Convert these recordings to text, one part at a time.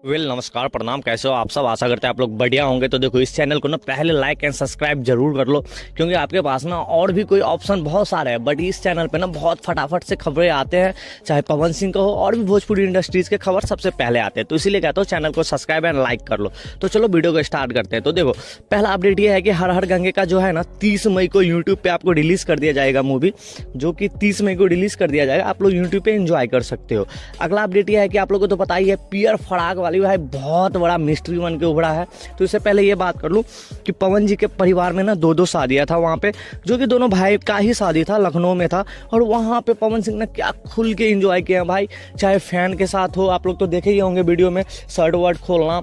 नमस्कार प्रणाम, कैसे हो आप सब। आशा करते हैं आप लोग बढ़िया होंगे। तो देखो, इस चैनल को ना पहले लाइक एंड सब्सक्राइब जरूर कर लो, क्योंकि आपके पास ना और भी कोई ऑप्शन बहुत सारे हैं, बट इस चैनल पे ना बहुत फटाफट से खबरें आते हैं, चाहे पवन सिंह का हो और भी भोजपुरी इंडस्ट्रीज के खबर सबसे पहले आते हैं। तो इसीलिए कहता हूँ चैनल को सब्सक्राइब एंड लाइक कर लो। तो चलो वीडियो को स्टार्ट करते हैं। तो देखो, पहला अपडेट ये है कि हर हर गंगे का जो है ना 30 मई को यूट्यूब पे आपको रिलीज कर दिया जाएगा मूवी, जो कि 30 मई को रिलीज कर दिया जाएगा। आप लोग यूट्यूब पे एंजॉय कर सकते हो। अगला अपडेट ये है कि आप लोगों को तो पता ही है, पियर फराग वाली भाई बहुत बड़ा मिस्ट्री बन के उभरा है। तो इससे पहले ये बात कर लूं कि पवन जी के परिवार में ना दो शादियां था वहां पे, जो कि दोनों भाई का ही शादी था, लखनऊ में था। और वहां पे पवन सिंह ने क्या खुल के एंजॉय किया भाई, चाहे फैन के साथ हो, आप लोग तो देखे ही होंगे वीडियो में शर्ट वर्ट खोलना,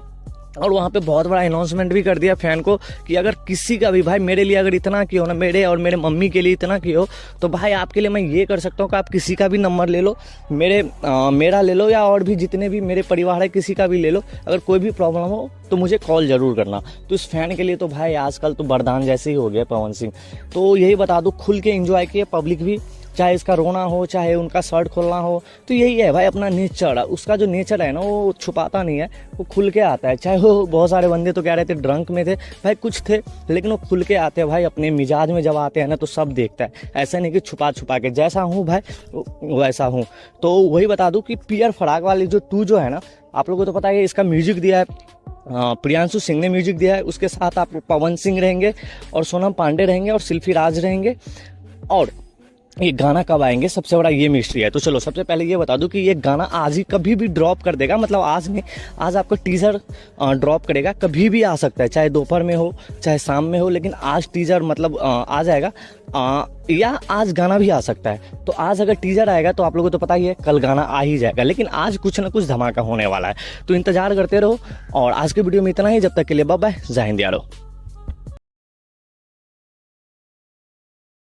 और वहाँ पे बहुत बड़ा अनाउंसमेंट भी कर दिया फैन को कि अगर किसी का भी भाई मेरे लिए अगर इतना किया हो ना, मेरे और मेरे मम्मी के लिए इतना किया हो, तो भाई आपके लिए मैं ये कर सकता हूँ कि आप किसी का भी नंबर ले लो, मेरा ले लो, या और भी जितने भी मेरे परिवार है किसी का भी ले लो। अगर कोई भी प्रॉब्लम हो तो मुझे कॉल जरूर करना। तो इस फैन के लिए तो भाई आजकल तो वरदान जैसे ही हो गया पवन सिंह। तो यही बता दूँ, खुल के एंजॉय किए पब्लिक भी, चाहे इसका रोना हो चाहे उनका शर्ट खोलना हो। तो यही है भाई अपना नेचर, उसका जो नेचर है ना वो छुपाता नहीं है, वो खुल के आता है। चाहे वो बहुत सारे बंदे तो कह रहे थे ड्रंक में थे, भाई कुछ थे, लेकिन वो खुल के आते हैं भाई अपने मिजाज में। जब आते हैं ना तो सब देखता है, ऐसा नहीं कि छुपा छुपा के। जैसा हूँ भाई वैसा हूँ। तो वही बता दूँ कि पियर फराग वाली जो 2 जो है ना, आप लोगों को तो पता है इसका म्यूजिक दिया है प्रियांशु सिंह ने म्यूजिक दिया है। उसके साथ आप पवन सिंह रहेंगे और सोनम पांडे रहेंगे और शिल्पी राज रहेंगे। और ये गाना कब आएंगे, सबसे बड़ा ये मिस्ट्री है। तो चलो सबसे पहले ये बता दूं कि ये गाना आज ही कभी भी ड्रॉप कर देगा, मतलब आज नहीं, आज आपका टीजर ड्रॉप करेगा, कभी भी आ सकता है, चाहे दोपहर में हो चाहे शाम में हो, लेकिन आज टीजर मतलब आ जाएगा, या आज गाना भी आ सकता है। तो आज अगर टीजर आएगा तो आप लोगों को तो पता ही है कल गाना आ ही जाएगा, लेकिन आज कुछ ना कुछ धमाका होने वाला है। तो इंतजार करते रहो, और आज के वीडियो में इतना ही। जब तक के लिए बाय बाय, जय हिंद यारो।